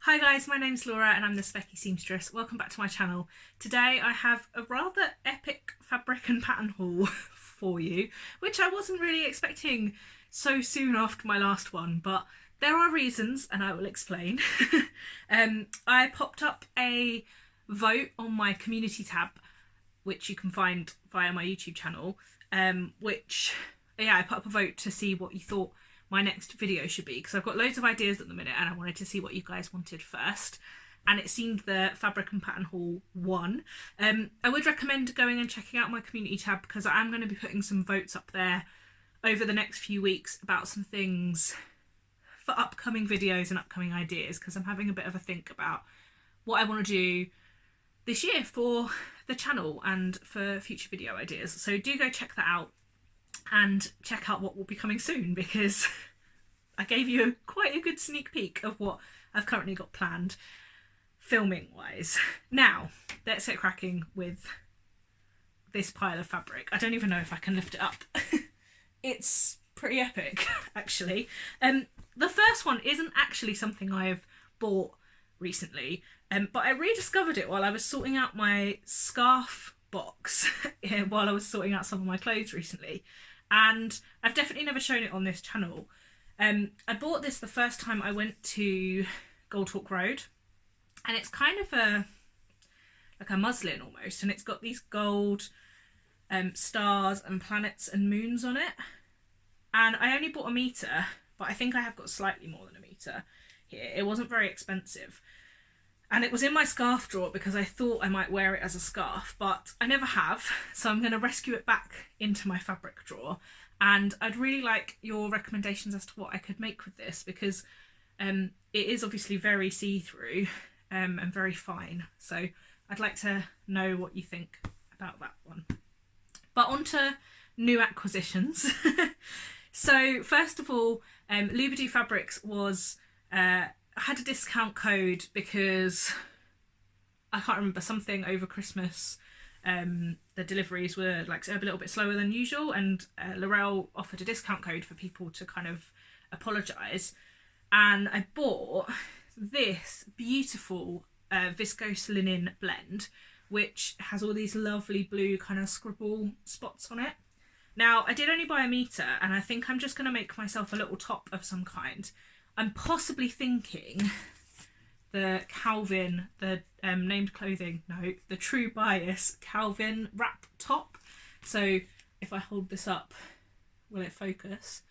Hi guys, my name's Laura and I'm the Specky Seamstress. Welcome back to my channel. Today I have a rather epic fabric and pattern haul for you, which I wasn't really expecting so soon after my last one, but there are reasons and I will explain. I popped up a vote on my community tab, which you can find via my YouTube channel, I put up a vote to see what you thought my next video should be, because I've got loads of ideas at the minute and I wanted to see what you guys wanted first, and it seemed the fabric and pattern haul won. I would recommend going and checking out my community tab, because I'm going to be putting some votes up there over the next few weeks about some things for upcoming videos and upcoming ideas, because I'm having a bit of a think about what I want to do this year for the channel and for future video ideas. So do go check that out and check out what will be coming soon, because I gave you quite a good sneak peek of what I've currently got planned filming wise. Now let's get cracking with this pile of fabric. I don't even know if I can lift it up. It's pretty epic actually. The first one isn't actually something I've bought recently, but I rediscovered it while I was sorting out my scarf box while I was sorting out some of my clothes recently, and I've definitely never shown it on this channel. I bought this the first time I went to Goldhawk Road, and it's kind of like a muslin almost, and it's got these gold stars and planets and moons on it, and I only bought a metre, but I think I have got slightly more than a metre here. It wasn't very expensive. And it was in my scarf drawer because I thought I might wear it as a scarf, but I never have. So I'm going to rescue it back into my fabric drawer. And I'd really like your recommendations as to what I could make with this, because it is obviously very see-through and very fine. So I'd like to know what you think about that one. But on to new acquisitions. So first of all, Lamar Fabrics was... I had a discount code because I can't remember, something over Christmas. The deliveries were like a little bit slower than usual, and Laurel offered a discount code for people to kind of apologise. And I bought this beautiful viscose linen blend, which has all these lovely blue kind of scribble spots on it. Now, I did only buy a metre, and I think I'm just going to make myself a little top of some kind. I'm possibly thinking the Calvin, the named clothing, no, the True Bias Calvin wrap top. So if I hold this up, will it focus?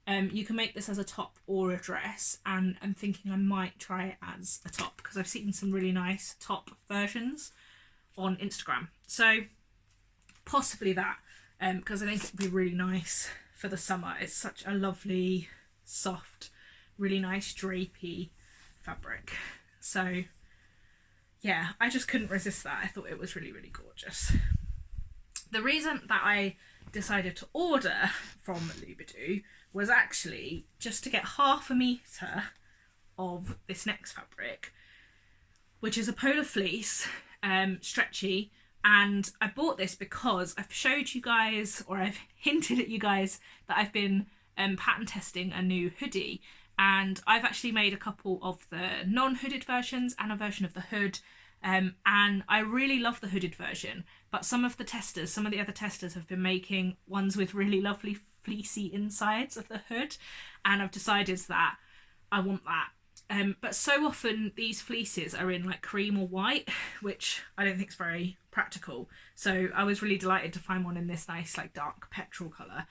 You can make this as a top or a dress, and I'm thinking I might try it as a top, because I've seen some really nice top versions on Instagram. So possibly that, because I think it'd be really nice for the summer. It's such a lovely, soft, really nice drapey fabric. So yeah, I just couldn't resist that. I thought it was really, really gorgeous. The reason that I decided to order from Lamar was actually just to get half a metre of this next fabric, which is a polar fleece, stretchy. And I bought this because I've showed you guys, or I've hinted at you guys, that I've been pattern testing a new hoodie. And I've actually made a couple of the non-hooded versions and a version of the hood, and I really love the hooded version, but some of the other testers have been making ones with really lovely fleecy insides of the hood, and I've decided that I want that. But so often these fleeces are in like cream or white, which I don't think is very practical, so I was really delighted to find one in this nice like dark petrol colour.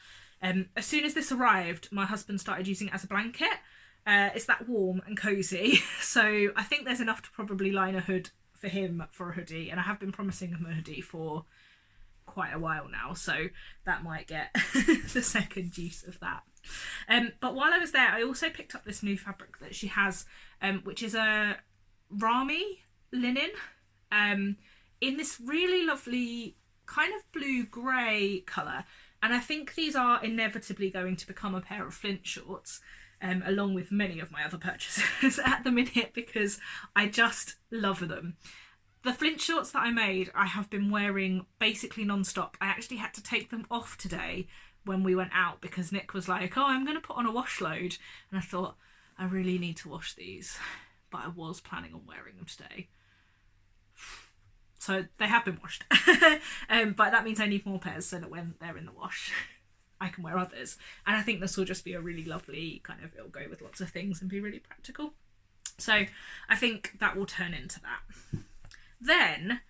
As soon as this arrived, my husband started using it as a blanket. It's that warm and cosy, so I think there's enough to probably line a hood for him for a hoodie, and I have been promising him a hoodie for quite a while now, so that might get the second use of that. But while I was there, I also picked up this new fabric that she has, which is a Rami linen, in this really lovely kind of blue-grey colour. And I think these are inevitably going to become a pair of Flint shorts, along with many of my other purchases at the minute, because I just love them. The Flint shorts that I made, I have been wearing basically non-stop. I actually had to take them off today when we went out, because Nick was like, oh, I'm going to put on a wash load. And I thought, I really need to wash these, but I was planning on wearing them today. So they have been washed. But that means I need more pairs so that when they're in the wash, I can wear others. And I think this will just be a really lovely kind of, it'll go with lots of things and be really practical. So I think that will turn into that. Then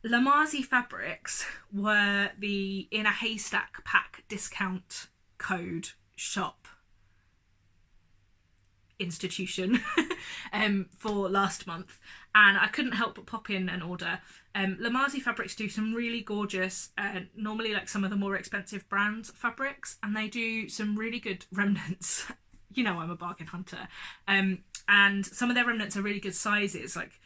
Lamar Z Fabrics were the In a Haystack pack discount code shop institution for last month, and I couldn't help but pop in and order. Lamar Z Fabrics do some really gorgeous, normally like some of the more expensive brands fabrics, and they do some really good remnants. You know, I'm a bargain hunter, and some of their remnants are really good sizes, like,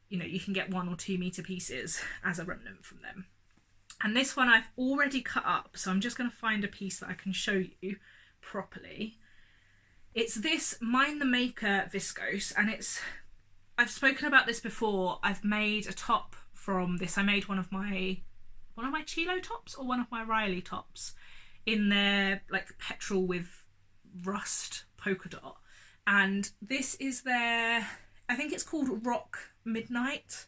you know, you can get 1 or 2 meter pieces as a remnant from them. And this one I've already cut up, so I'm just going to find a piece that I can show you properly. It's this Mind the Maker viscose, and I've spoken about this before. I've made a top from this. I made one of my Chilo tops or one of my Riley tops in their like petrol with rust polka dot, and this is their, I think it's called Rock Midnight.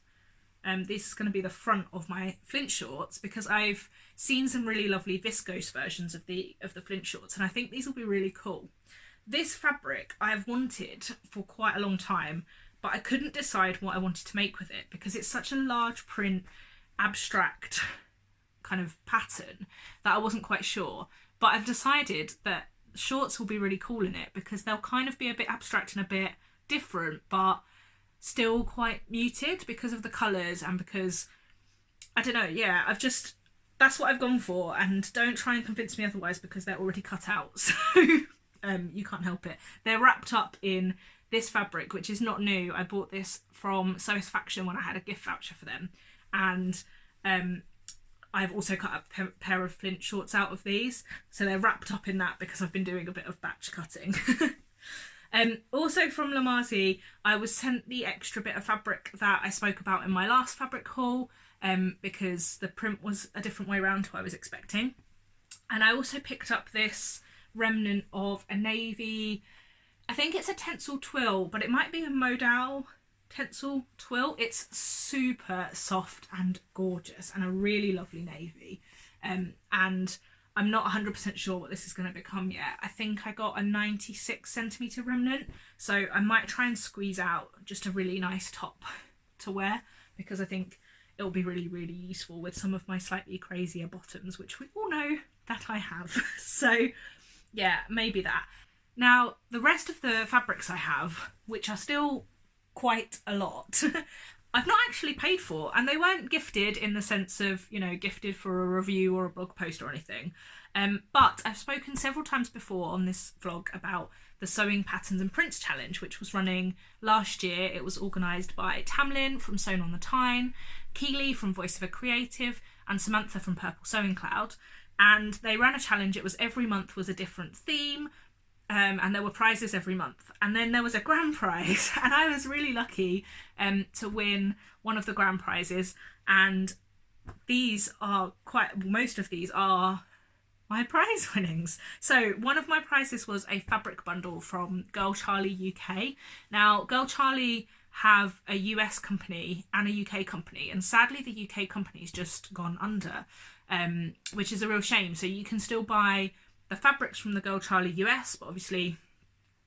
This is going to be the front of my Flint shorts, because I've seen some really lovely viscose versions of the Flint shorts, and I think these will be really cool. This fabric I have wanted for quite a long time, but I couldn't decide what I wanted to make with it because it's such a large print, abstract kind of pattern that I wasn't quite sure. But I've decided that shorts will be really cool in it because they'll kind of be a bit abstract and a bit different, but still quite muted because of the colours and because, I don't know, yeah, that's what I've gone for, and don't try and convince me otherwise because they're already cut out, so you can't help it. They're wrapped up in this fabric, which is not new. I bought this from Satisfaction when I had a gift voucher for them, and I've also cut up a pair of Flint shorts out of these, so they're wrapped up in that because I've been doing a bit of batch cutting. Also from Lamar Z, I was sent the extra bit of fabric that I spoke about in my last fabric haul, because the print was a different way around to what I was expecting. And I also picked up this remnant of a navy, I think it's a Tencel twill, but it might be a modal Tencel twill. It's super soft and gorgeous and a really lovely navy, and I'm not 100% sure what this is going to become yet. I think I got a 96 centimetre remnant, so I might try and squeeze out just a really nice top to wear, because I think it'll be really, really useful with some of my slightly crazier bottoms, which we all know that I have. So yeah, maybe that. Now, the rest of the fabrics I have, which are still quite a lot, I've not actually paid for, and they weren't gifted in the sense of, you know, gifted for a review or a blog post or anything. But I've spoken several times before on this vlog about the Sewing Patterns and Prints Challenge, which was running last year. It was organised by Tamlin from Sewn on the Tyne, Keely from Voice of a Creative, and Samantha from Purple Sewing Cloud. And they ran a challenge. It was every month was a different theme, and there were prizes every month. And then there was a grand prize, and I was really lucky to win one of the grand prizes. And these are most of these are my prize winnings. So one of my prizes was a fabric bundle from Girl Charlie UK. Now, Girl Charlie have a US company and a UK company, and sadly the UK company's just gone under, which is a real shame. So you can still buy the fabrics from the Girl Charlie US, but obviously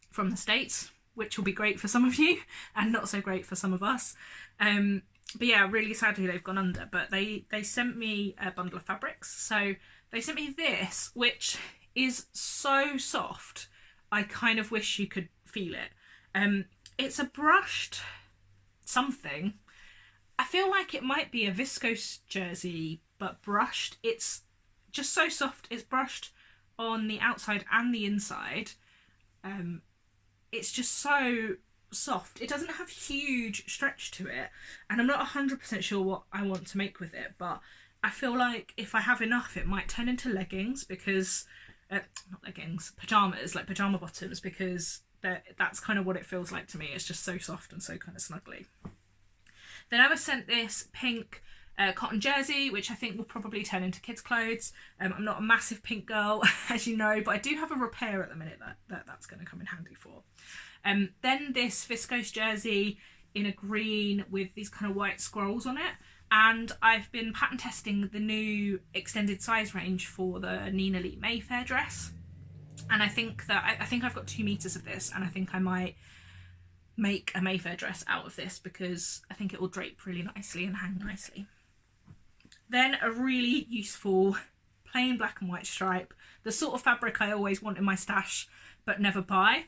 from the States, which will be great for some of you and not so great for some of us. But yeah, really sadly they've gone under, but they sent me a bundle of fabrics. So they sent me this, which is so soft, I kind of wish you could feel it. It's a brushed something. I feel like it might be a viscose jersey, but brushed. It's just so soft. It's brushed on the outside and the inside. It's just so soft. It doesn't have huge stretch to it, and I'm not 100% sure what I want to make with it, but I feel like if I have enough it might turn into leggings, because not leggings, pajamas, like pajama bottoms, because that's kind of what it feels like to me. It's just so soft and so kind of snuggly. Then I was sent this pink cotton jersey, which I think will probably turn into kids' clothes. I'm not a massive pink girl, as you know, but I do have a repair at the minute that's going to come in handy for. Then this viscose jersey in a green with these kind of white scrolls on it. And I've been pattern testing the new extended size range for the Nina Lee Mayfair dress. And I think I've got 2 meters of this, and I think I might make a Mayfair dress out of this because I think it will drape really nicely and hang nicely. Then a really useful plain black and white stripe, the sort of fabric I always want in my stash but never buy.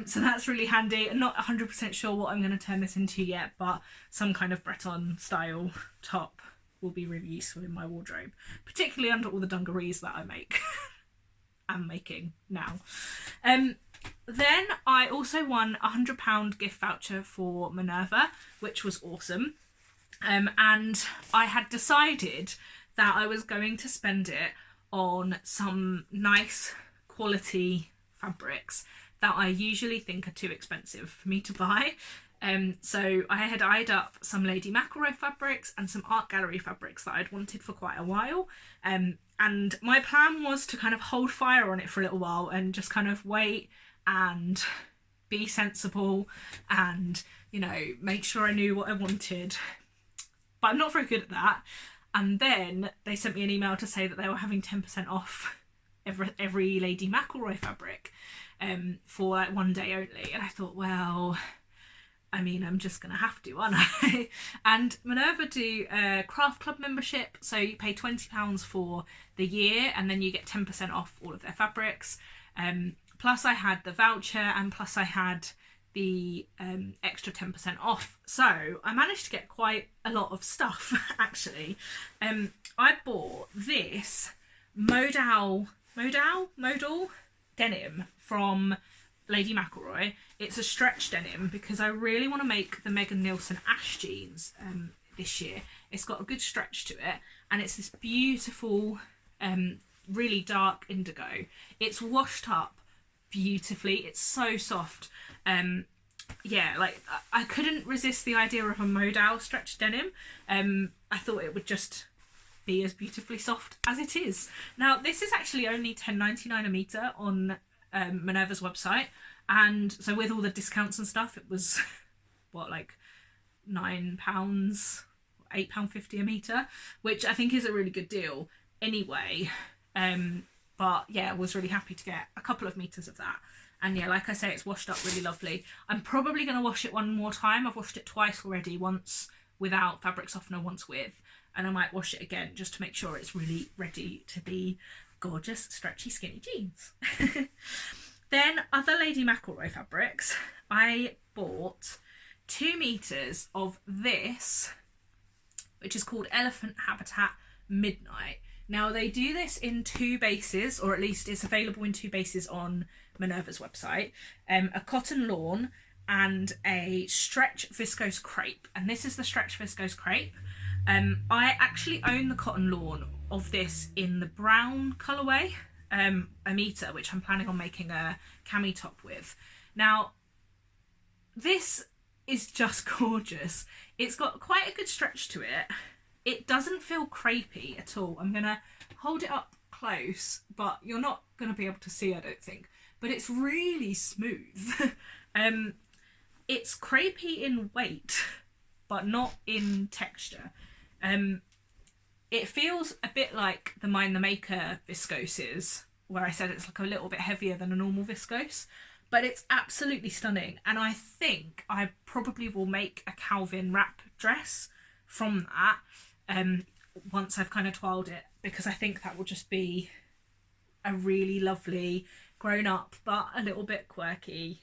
So that's really handy. I'm not 100% sure what I'm going to turn this into yet, but some kind of Breton style top will be really useful in my wardrobe, particularly under all the dungarees that I make. I'm making now. Then I also won a £100 gift voucher for Minerva, which was awesome. And I had decided that I was going to spend it on some nice quality fabrics that I usually think are too expensive for me to buy. So I had eyed up some Lady McElroy fabrics and some art gallery fabrics that I'd wanted for quite a while. And my plan was to kind of hold fire on it for a little while and just kind of wait and be sensible and, you know, make sure I knew what I wanted. But I'm not very good at that. And then they sent me an email to say that they were having 10% off every Lady McElroy fabric for like 1 day only. And I thought, well, I mean, I'm just going to have to, aren't I? And Minerva do a craft club membership. So you pay £20 for the year and then you get 10% off all of their fabrics. Plus I had the voucher and plus I had the extra 10% off. So I managed to get quite a lot of stuff, actually. I bought this modal denim from Lady McElroy. It's a stretch denim because I really want to make the Megan Nielsen Ash jeans this year. It's got a good stretch to it and it's this beautiful really dark indigo. It's washed up beautifully. It's so soft. Yeah, like I couldn't resist the idea of a modal stretch denim. I thought it would just be as beautifully soft as it is. Now this is actually only £10.99 a metre on Minerva's website, and so with all the discounts and stuff it was what, like £9, £8.50 a metre, which I think is a really good deal anyway. But yeah, I was really happy to get a couple of meters of that. And yeah, like I say, it's washed up really lovely. I'm probably going to wash it one more time. I've washed it twice already, once without fabric softener, once with. And I might wash it again just to make sure it's really ready to be gorgeous, stretchy, skinny jeans. Then other Lady McElroy fabrics. I bought 2 meters of this, which is called Elephant Habitat Midnight. Now they do this in 2 bases, or at least it's available in 2 bases on Minerva's website. A cotton lawn and a stretch viscose crepe. And this is the stretch viscose crepe. I actually own the cotton lawn of this in the brown colourway, a metre, which I'm planning on making a cami top with. Now, this is just gorgeous. It's got quite a good stretch to it. It doesn't feel crepey at all. I'm going to hold it up close, but you're not going to be able to see, I don't think. But it's really smooth. It's crepey in weight, but not in texture. It feels a bit like the Mind the Maker viscoses, where I said it's like a little bit heavier than a normal viscose, but it's absolutely stunning. And I think I probably will make a Calvin wrap dress from that once I've kind of twirled it, because I think that will just be a really lovely grown up but a little bit quirky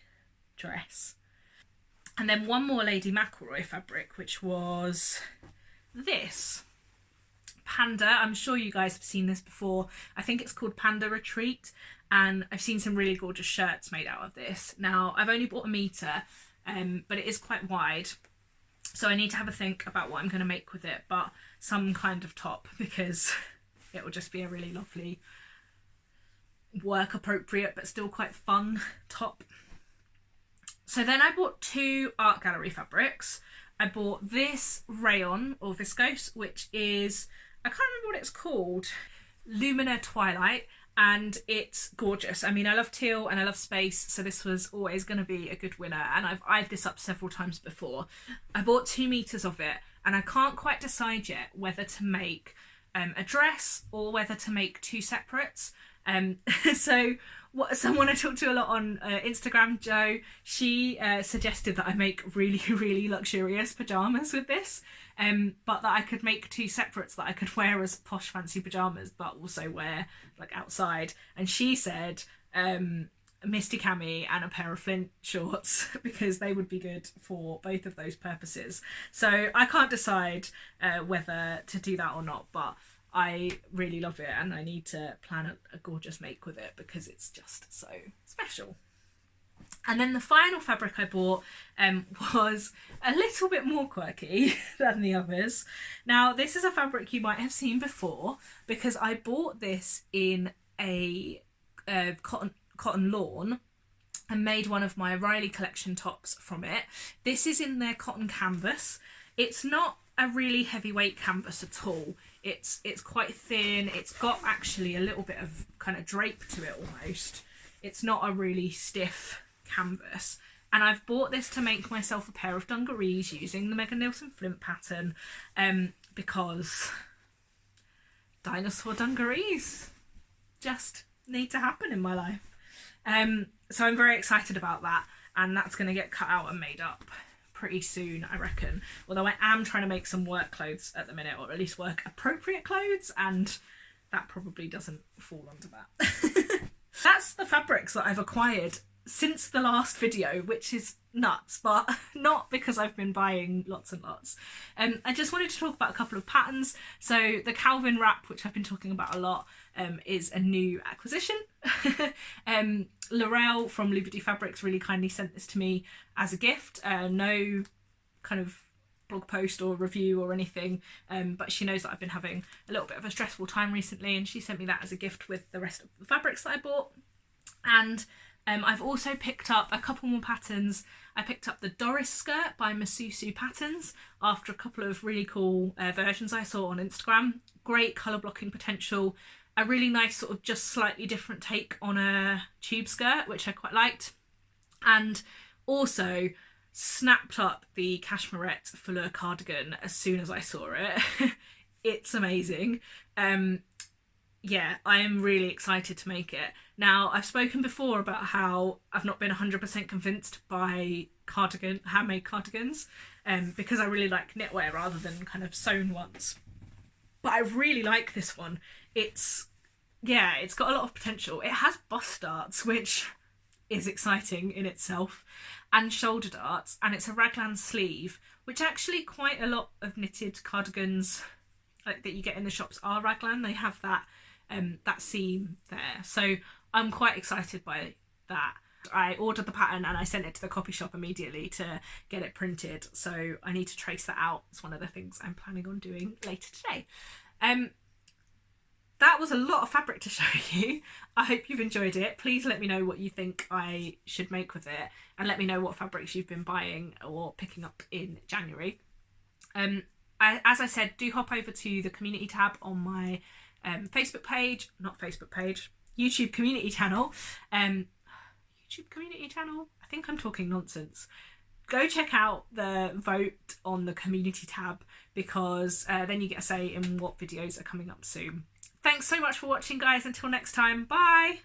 dress. And then one more Lady McElroy fabric, which was this Panda. I'm sure you guys have seen this before. I think it's called Panda Retreat, and I've seen some really gorgeous shirts made out of this. Now I've only bought a metre, but it is quite wide, so I need to have a think about what I'm going to make with it, but some kind of top, because it will just be a really lovely work appropriate but still quite fun top. So then I bought 2 art gallery fabrics. I bought this rayon or viscose, which is, I can't remember what it's called, Lumina Twilight, and it's gorgeous. I mean, I love teal and I love space, so this was always going to be a good winner, and I've eyed this up several times before. I bought 2 meters of it, and I can't quite decide yet whether to make a dress or whether to make 2 separates. So someone I talked to a lot on Instagram, Jo, she suggested that I make really, really luxurious pajamas with this, but that I could make 2 separates that I could wear as posh fancy pajamas, but also wear like outside. And she said Misty cami and a pair of Flint shorts because they would be good for both of those purposes. So I can't decide whether to do that or not, but I really love it and I need to plan a gorgeous make with it because it's just so special. And then the final fabric I bought was a little bit more quirky than the others. Now, this is a fabric you might have seen before because I bought this in a cotton lawn and made one of my Riley collection tops from it. This is in their cotton canvas. It's not a really heavyweight canvas at all. It's quite thin. It's got actually a little bit of kind of drape to it almost. It's not a really stiff canvas. And I've bought this to make myself a pair of dungarees using the Megan Nielsen Flint pattern because dinosaur dungarees just need to happen in my life. So I'm very excited about that, and that's going to get cut out and made up pretty soon, I reckon. Although I am trying to make some work clothes at the minute, or at least work appropriate clothes, and that probably doesn't fall under that. That's the fabrics that I've acquired since the last video, which is nuts, but not because I've been buying lots and lots. I just wanted to talk about a couple of patterns. So the Calvin wrap, which I've been talking about a lot, is a new acquisition. Laurel from Lamar Fabrics really kindly sent this to me as a gift. No kind of blog post or review or anything, but she knows that I've been having a little bit of a stressful time recently, and she sent me that as a gift with the rest of the fabrics that I bought. And I've also picked up a couple more patterns. I picked up the Doris skirt by Masusu Patterns after a couple of really cool versions I saw on Instagram. Great colour blocking potential. A really nice sort of just slightly different take on a tube skirt, which I quite liked. And also snapped up the cashmerette fleur cardigan as soon as I saw it. It's amazing. Yeah, I am really excited to make it. Now, I've spoken before about how I've not been 100% convinced by handmade cardigans, because I really like knitwear rather than kind of sewn ones. But I really like this one. It's got a lot of potential. It has bust darts, which is exciting in itself, and shoulder darts, and it's a raglan sleeve, which actually quite a lot of knitted cardigans that you get in the shops are raglan. They have that seam there, so I'm quite excited by that. I ordered the pattern and I sent it to the copy shop immediately to get it printed, so I need to trace that out. It's one of the things I'm planning on doing later today. That was a lot of fabric to show you. I hope you've enjoyed it. Please let me know what you think I should make with it, and let me know what fabrics you've been buying or picking up in January. As I said, do hop over to the community tab on my YouTube community channel. YouTube community channel? I think I'm talking nonsense. Go check out the vote on the community tab, because then you get a say in what videos are coming up soon. Thanks so much for watching, guys. Until next time, bye!